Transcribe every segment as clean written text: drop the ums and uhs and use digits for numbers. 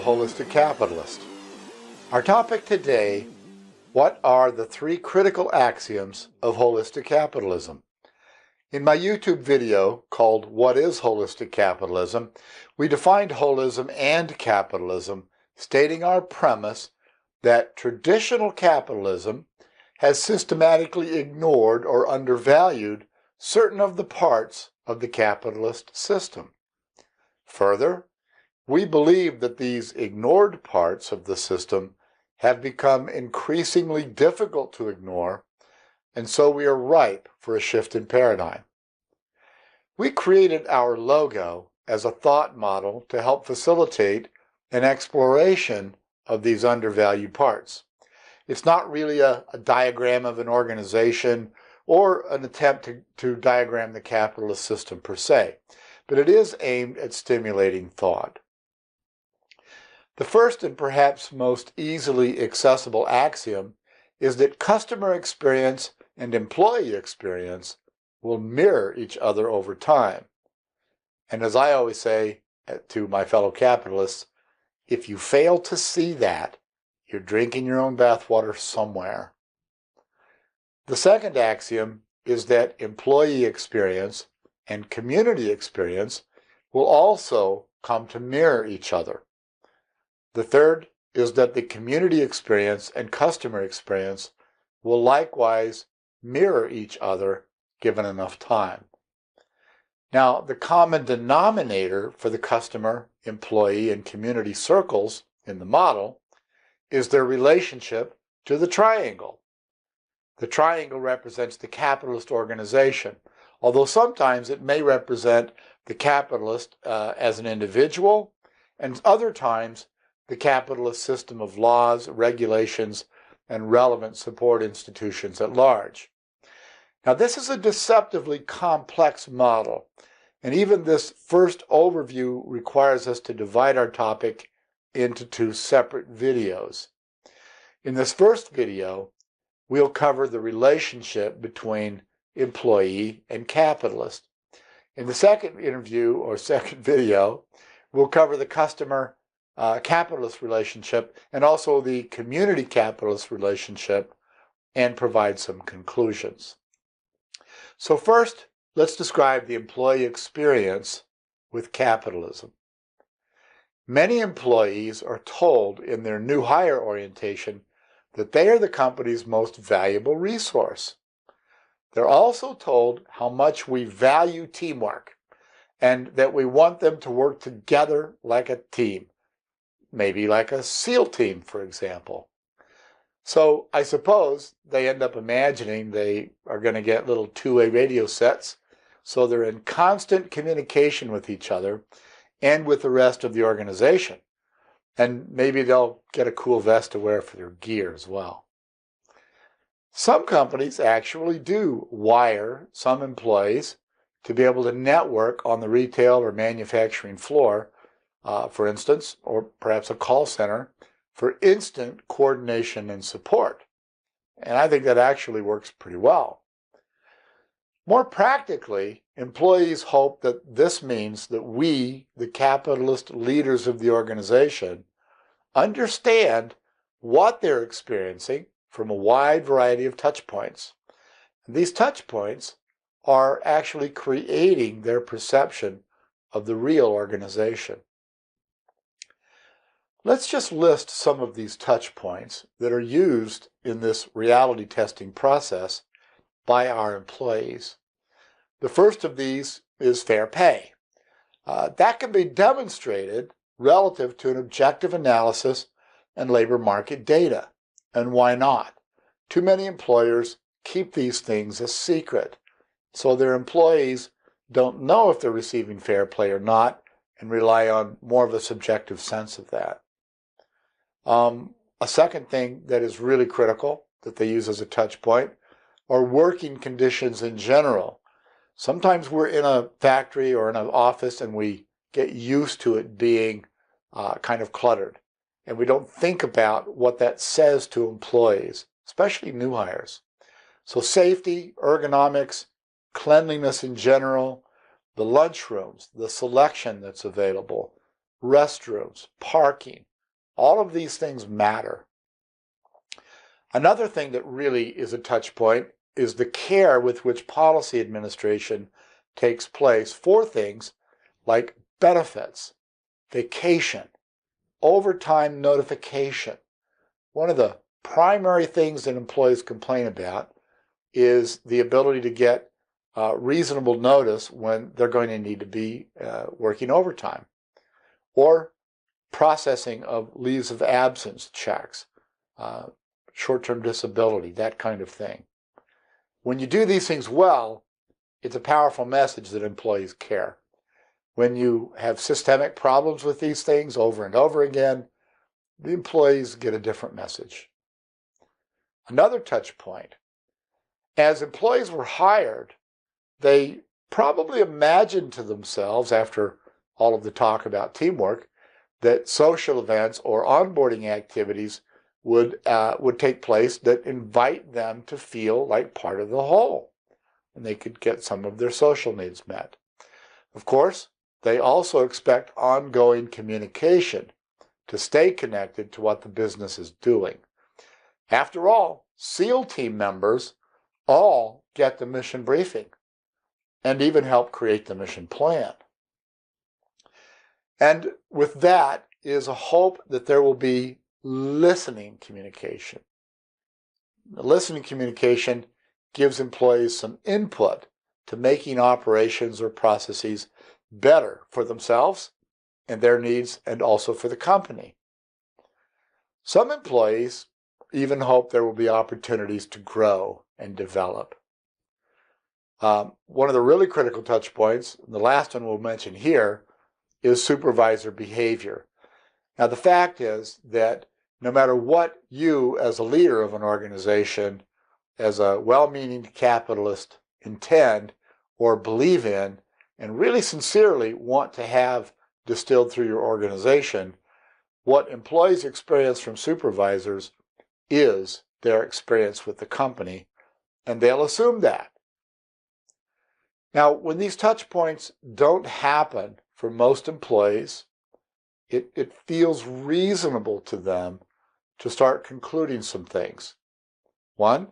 the Holistic Capitalist. Our topic today, what are the 3 critical axioms of holistic capitalism? In my YouTube video called What is Holistic Capitalism, we defined holism and capitalism, stating our premise that traditional capitalism has systematically ignored or undervalued certain of the parts of the capitalist system. Further, we believe that these ignored parts of the system have become increasingly difficult to ignore, and so we are ripe for a shift in paradigm. We created our logo as a thought model to help facilitate an exploration of these undervalued parts. It's not really a diagram of an organization or an attempt to diagram the capitalist system per se, but it is aimed at stimulating thought. The first and perhaps most easily accessible axiom is that customer experience and employee experience will mirror each other over time. And as I always say to my fellow capitalists, if you fail to see that, you're drinking your own bathwater somewhere. The second axiom is that employee experience and community experience will also come to mirror each other. The third is that the community experience and customer experience will likewise mirror each other given enough time. Now, the common denominator for the customer, employee, and community circles in the model is their relationship to the triangle. The triangle represents the capitalist organization, although sometimes it may represent the capitalist as an individual, and other times the capitalist system of laws, regulations, and relevant support institutions at large. Now, this is a deceptively complex model, and even this first overview requires us to divide our topic into 2 separate videos. In this first video, we'll cover the relationship between employee and capitalist. In the second video, we'll cover the customer capitalist relationship and also the community capitalist relationship and provide some conclusions. So first, let's describe the employee experience with capitalism. Many employees are told in their new hire orientation that they are the company's most valuable resource. They're also told how much we value teamwork and that we want them to work together like a team. Maybe like a SEAL team, for example. So I suppose they end up imagining they are going to get little 2-way radio sets, so they're in constant communication with each other and with the rest of the organization. And maybe they'll get a cool vest to wear for their gear as well. Some companies actually do wire some employees to be able to network on the retail or manufacturing floor, for instance, or perhaps a call center for instant coordination and support. And I think that actually works pretty well. More practically, employees hope that this means that we, the capitalist leaders of the organization, understand what they're experiencing from a wide variety of touch points. These touch points are actually creating their perception of the real organization. Let's just list some of these touch points that are used in this reality testing process by our employees. The first of these is fair pay. That can be demonstrated relative to an objective analysis and labor market data. And why not? Too many employers keep these things a secret, so their employees don't know if they're receiving fair play or not and rely on more of a subjective sense of that. A second thing that is really critical that they use as a touch point are working conditions in general. Sometimes we're in a factory or in an office and we get used to it being kind of cluttered, and we don't think about what that says to employees, especially new hires. So safety, ergonomics, cleanliness in general, the lunchrooms, the selection that's available, restrooms, parking, All of these things matter. Another thing that really is a touch point is the care with which policy administration takes place for things like benefits, vacation, overtime notification. One of the primary things that employees complain about is the ability to get reasonable notice when they're going to need to be working overtime, or processing of leaves of absence checks, short-term disability, that kind of thing. When you do these things well, it's a powerful message that employees care. When you have systemic problems with these things over and over again, the employees get a different message. Another touch point: as employees were hired, they probably imagined to themselves, after all of the talk about teamwork, that social events or onboarding activities would take place that invite them to feel like part of the whole, and they could get some of their social needs met. Of course, they also expect ongoing communication to stay connected to what the business is doing. After all, SEAL team members all get the mission briefing and even help create the mission plan. And with that is a hope that there will be listening communication. Listening communication gives employees some input to making operations or processes better for themselves and their needs, and also for the company. Some employees even hope there will be opportunities to grow and develop. One of the really critical touch points, the last one we'll mention here, is supervisor behavior. Now, the fact is that no matter what you, as a leader of an organization, as a well-meaning capitalist, intend or believe in, and really sincerely want to have distilled through your organization, what employees experience from supervisors is their experience with the company, and they'll assume that. Now, when these touch points don't happen for most employees, it feels reasonable to them to start concluding some things. One,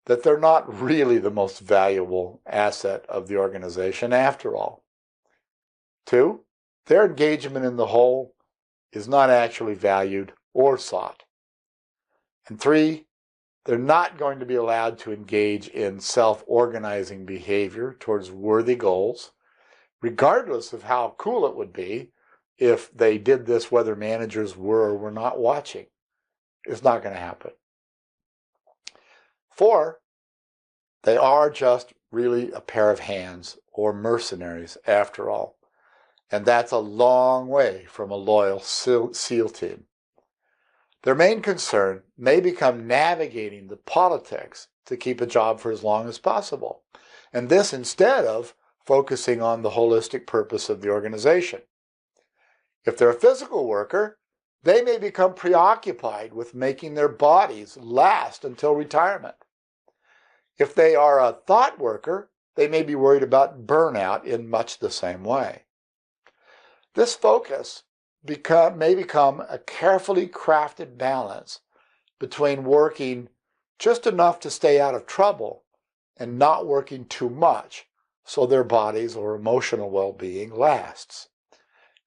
that they're not really the most valuable asset of the organization after all. Two, their engagement in the whole is not actually valued or sought. And three, they're not going to be allowed to engage in self-organizing behavior towards worthy goals, regardless of how cool it would be if they did this whether managers were or were not watching. It's not going to happen. Four, they are just really a pair of hands or mercenaries after all. And that's a long way from a loyal SEAL team. Their main concern may become navigating the politics to keep a job for as long as possible, and this instead of focusing on the holistic purpose of the organization. If they're a physical worker, they may become preoccupied with making their bodies last until retirement. If they are a thought worker, they may be worried about burnout in much the same way. This focus may become a carefully crafted balance between working just enough to stay out of trouble and not working too much so their bodies or emotional well-being lasts.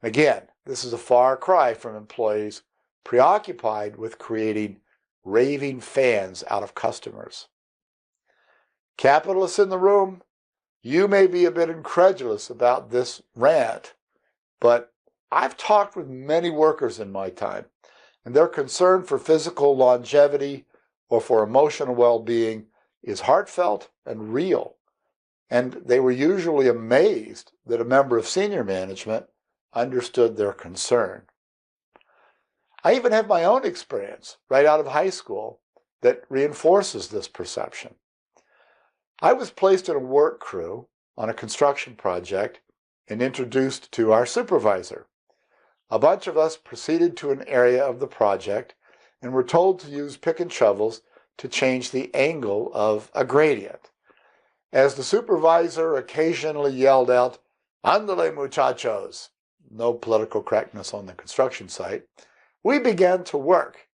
Again, this is a far cry from employees preoccupied with creating raving fans out of customers. Capitalists in the room, you may be a bit incredulous about this rant, but I've talked with many workers in my time, and their concern for physical longevity or for emotional well-being is heartfelt and real, and they were usually amazed that a member of senior management understood their concern. I even have my own experience right out of high school that reinforces this perception. I was placed in a work crew on a construction project and introduced to our supervisor. A bunch of us proceeded to an area of the project and were told to use pick and shovels to change the angle of a gradient. As the supervisor occasionally yelled out, "Ándale, muchachos," no political correctness on the construction site, We began to work.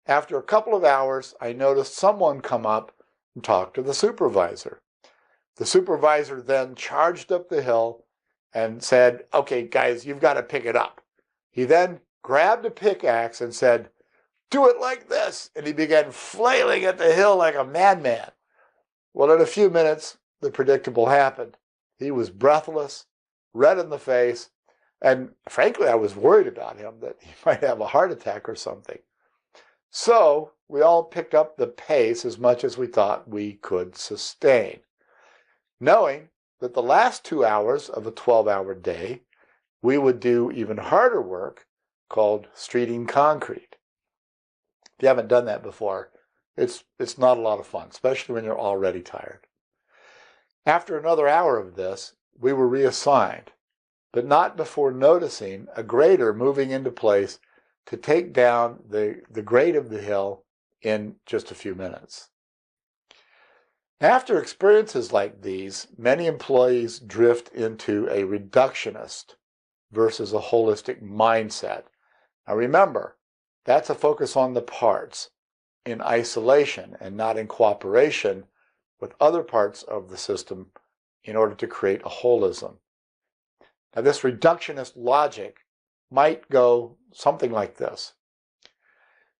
After a couple of hours, I noticed someone come up and talk to the supervisor. The supervisor then charged up the hill and said, "Okay, guys, you've got to pick it up." He then grabbed a pickaxe and said, "Do it like this." And he began flailing at the hill like a madman. Well, in a few minutes, the predictable happened. He was breathless, red in the face, and frankly, I was worried about him that he might have a heart attack or something. So we all picked up the pace as much as we thought we could sustain, knowing that the last 2 hours of a 12-hour day, we would do even harder work called streeting concrete. If you haven't done that before, it's not a lot of fun, especially when you're already tired. After another hour of this, we were reassigned, but not before noticing a grader moving into place to take down the grade of the hill in just a few minutes. After experiences like these, many employees drift into a reductionist versus a holistic mindset. Now remember, that's a focus on the parts in isolation and not in cooperation with other parts of the system in order to create a holism. Now this reductionist logic might go something like this.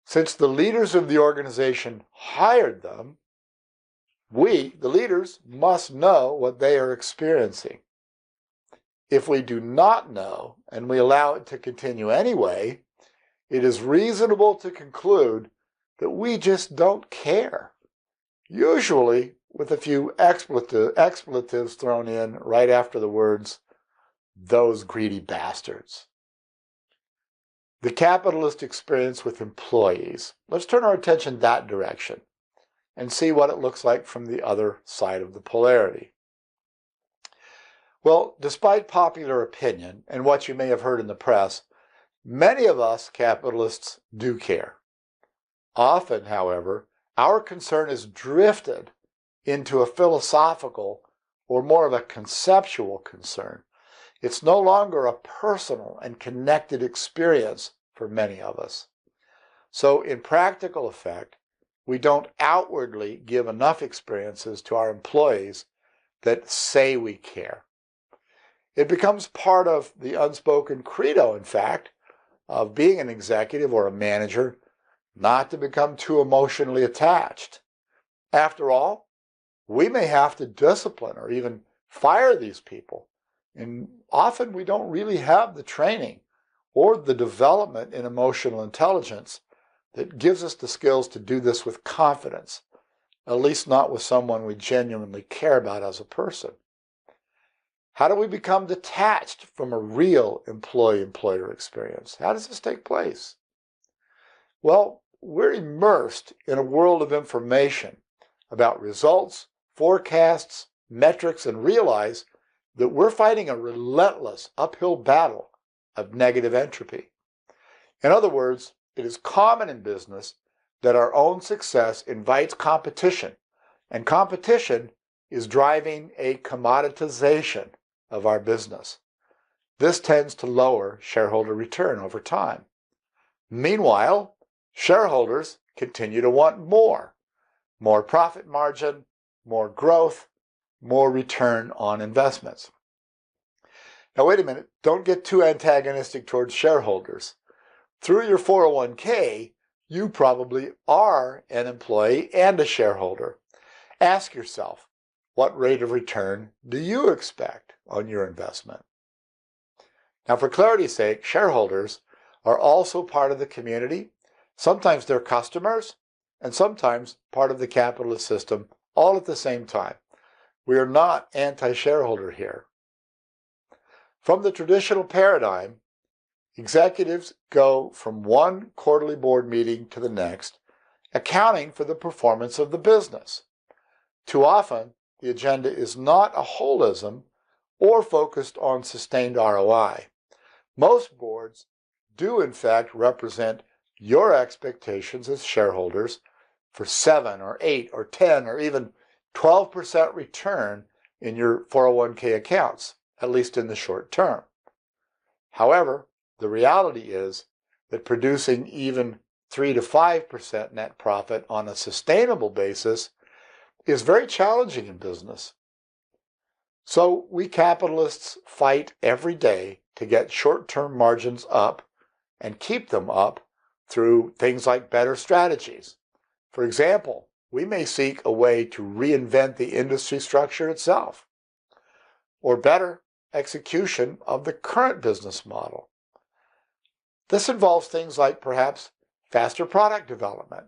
Since the leaders of the organization hired them, we, the leaders, must know what they are experiencing. If we do not know and we allow it to continue anyway, it is reasonable to conclude that we just don't care, usually with a few expletives thrown in right after the words, "those greedy bastards." The capitalist experience with employees. Let's turn our attention that direction and see what it looks like from the other side of the polarity. Well, despite popular opinion and what you may have heard in the press, many of us capitalists do care. Often, however, our concern is drifted into a philosophical or more of a conceptual concern. It's no longer a personal and connected experience for many of us. So in practical effect, we don't outwardly give enough experiences to our employees that say we care. It becomes part of the unspoken credo, in fact, of being an executive or a manager, not to become too emotionally attached. After all, we may have to discipline or even fire these people, and often we don't really have the training or the development in emotional intelligence that gives us the skills to do this with confidence, at least not with someone we genuinely care about as a person. How do we become detached from a real employee-employer experience? How does this take place? Well, we're immersed in a world of information about results, forecasts, metrics, and realize that we're fighting a relentless uphill battle of negative entropy. In other words, it is common in business that our own success invites competition, and competition is driving a commoditization of our business. This tends to lower shareholder return over time. Meanwhile, shareholders continue to want more profit margin, more growth, more return on investments. Now wait a minute, don't get too antagonistic towards shareholders. Through your 401k, you probably are an employee and a shareholder. Ask yourself, what rate of return do you expect on your investment? Now for clarity's sake, shareholders are also part of the community. Sometimes they're customers, and sometimes part of the capitalist system, all at the same time. We are not anti-shareholder here. From the traditional paradigm, executives go from one quarterly board meeting to the next, accounting for the performance of the business. Too often, the agenda is not a holism or focused on sustained ROI. Most boards do in fact represent your expectations as shareholders for 7 or 8 or 10 or even 12% return in your 401k accounts, at least in the short term. However, the reality is that producing even 3 to 5% net profit on a sustainable basis is very challenging in business. So we capitalists fight every day to get short-term margins up and keep them up through things like better strategies. For example, we may seek a way to reinvent the industry structure itself, or better execution of the current business model. This involves things like perhaps faster product development,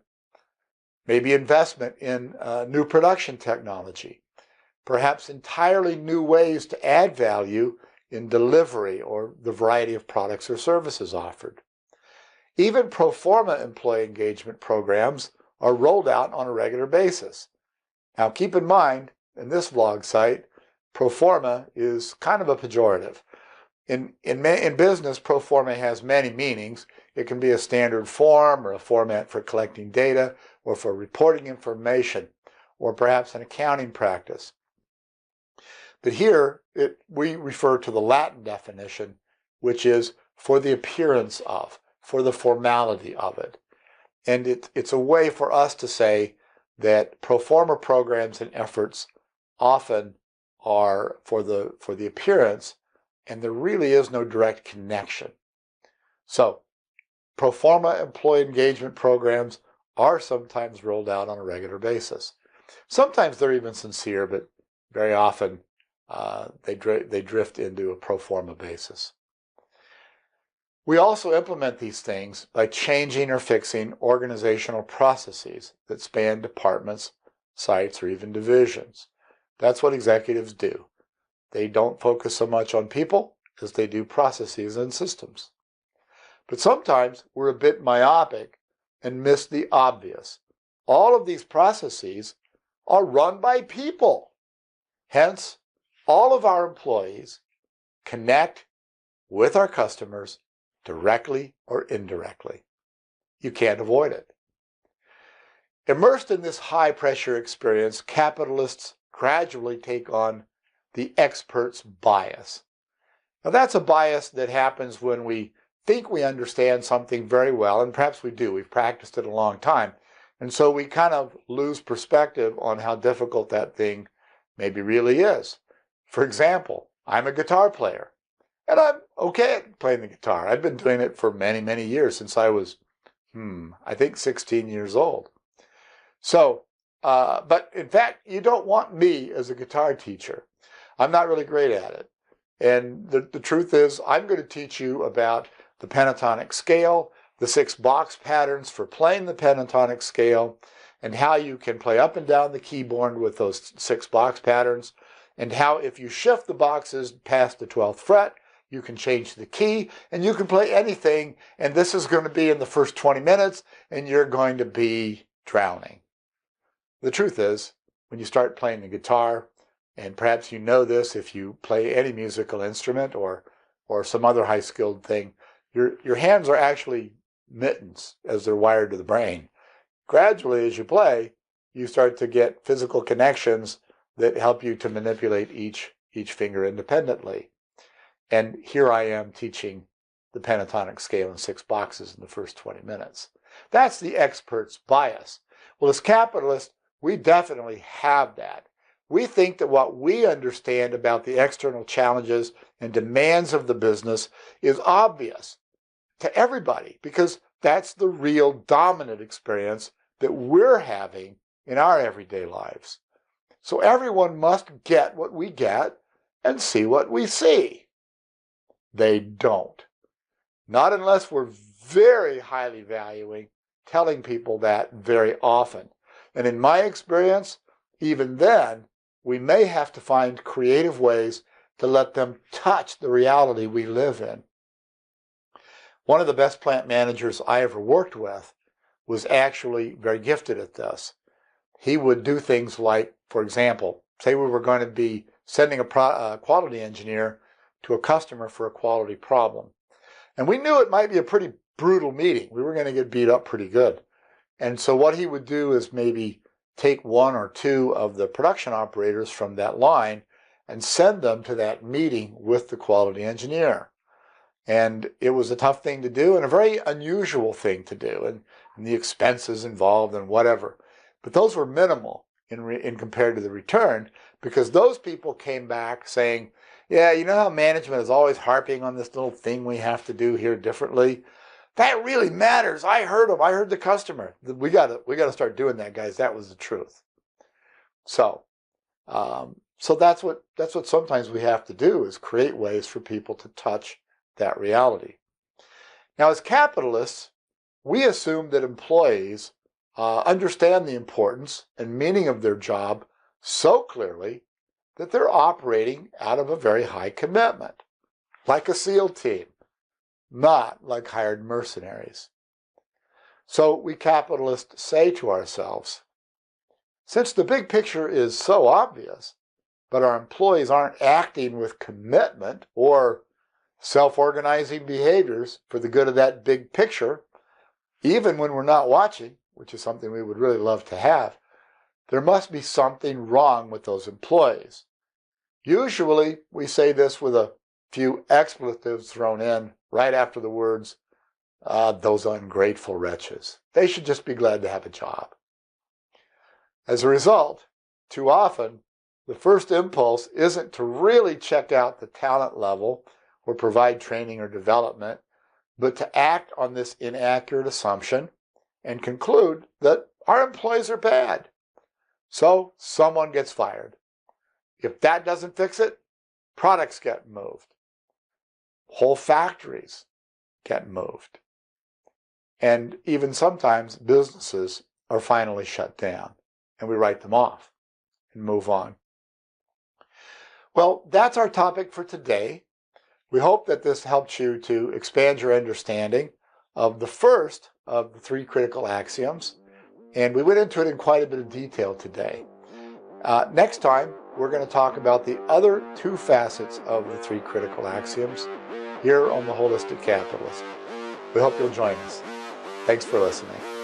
maybe investment in new production technology, perhaps entirely new ways to add value in delivery or the variety of products or services offered. Even pro forma employee engagement programs are rolled out on a regular basis. Now keep in mind, in this vlog site, pro forma is kind of a pejorative. In business, pro forma has many meanings. It can be a standard form or a format for collecting data or for reporting information or perhaps an accounting practice. But here we refer to the Latin definition, which is for the appearance of, for the formality of it. And it's a way for us to say that pro forma programs and efforts often are for the appearance, and there really is no direct connection. So pro forma employee engagement programs are sometimes rolled out on a regular basis. Sometimes they're even sincere, but very often they drift into a pro forma basis. We also implement these things by changing or fixing organizational processes that span departments, sites, or even divisions. That's what executives do. They don't focus so much on people as they do processes and systems. But sometimes we're a bit myopic and miss the obvious. All of these processes are run by people. Hence, all of our employees connect with our customers directly or indirectly. You can't avoid it. Immersed in this high-pressure experience, capitalists gradually take on the expert's bias. Now that's a bias that happens when we think we understand something very well, and perhaps we do. We've practiced it a long time. And so we kind of lose perspective on how difficult that thing maybe really is. For example, I'm a guitar player, and I'm okay at playing the guitar. I've been doing it for many, many years, since I was, I think 16 years old. So, but in fact, you don't want me as a guitar teacher. I'm not really great at it. And the truth is, I'm going to teach you about the pentatonic scale, the 6 box patterns for playing the pentatonic scale, and how you can play up and down the keyboard with those 6 box patterns, and how if you shift the boxes past the 12th fret, you can change the key, and you can play anything, and this is going to be in the first 20 minutes, and you're going to be drowning. The truth is, when you start playing the guitar, and perhaps you know this if you play any musical instrument or some other high-skilled thing, your hands are actually mittens as they're wired to the brain. Gradually, as you play, you start to get physical connections that help you to manipulate each finger independently. And here I am teaching the pentatonic scale in 6 boxes in the first 20 minutes. That's the expert's bias. Well, as capitalists, we definitely have that. We think that what we understand about the external challenges and demands of the business is obvious to everybody, because that's the real dominant experience that we're having in our everyday lives. So everyone must get what we get and see what we see. They don't. Not unless we're very highly valuing telling people that very often. And in my experience, even then, we may have to find creative ways to let them touch the reality we live in. One of the best plant managers I ever worked with was actually very gifted at this. He would do things like, for example, say we were going to be sending a quality engineer to a customer for a quality problem. And we knew it might be a pretty brutal meeting. We were going to get beat up pretty good. And so what he would do is maybe take 1 or 2 of the production operators from that line and send them to that meeting with the quality engineer. And it was a tough thing to do and a very unusual thing to do, and the expenses involved and whatever. But those were minimal in compared to the return, because those people came back saying, yeah, you know how management is always harping on this little thing we have to do here differently? That really matters. I heard them. I heard the customer. We got to start doing that, guys. That was the truth. So that's what sometimes we have to do, is create ways for people to touch that reality. Now, as capitalists, we assume that employees understand the importance and meaning of their job so clearly that they're operating out of a very high commitment, like a SEAL team, not like hired mercenaries. So we capitalists say to ourselves, since the big picture is so obvious, but our employees aren't acting with commitment or self-organizing behaviors for the good of that big picture, even when we're not watching, which is something we would really love to have, there must be something wrong with those employees. Usually, we say this with a few expletives thrown in right after the words, those ungrateful wretches. They should just be glad to have a job. As a result, too often, the first impulse isn't to really check out the talent level or provide training or development, but to act on this inaccurate assumption and conclude that our employees are bad. So someone gets fired. If that doesn't fix it, products get moved. Whole factories get moved. And even sometimes businesses are finally shut down, and we write them off and move on. Well, that's our topic for today. We hope that this helped you to expand your understanding of the first of the three critical axioms, and we went into it in quite a bit of detail today. Next time, we're going to talk about the other two facets of the three critical axioms here on The Holistic Capitalist. We hope you'll join us. Thanks for listening.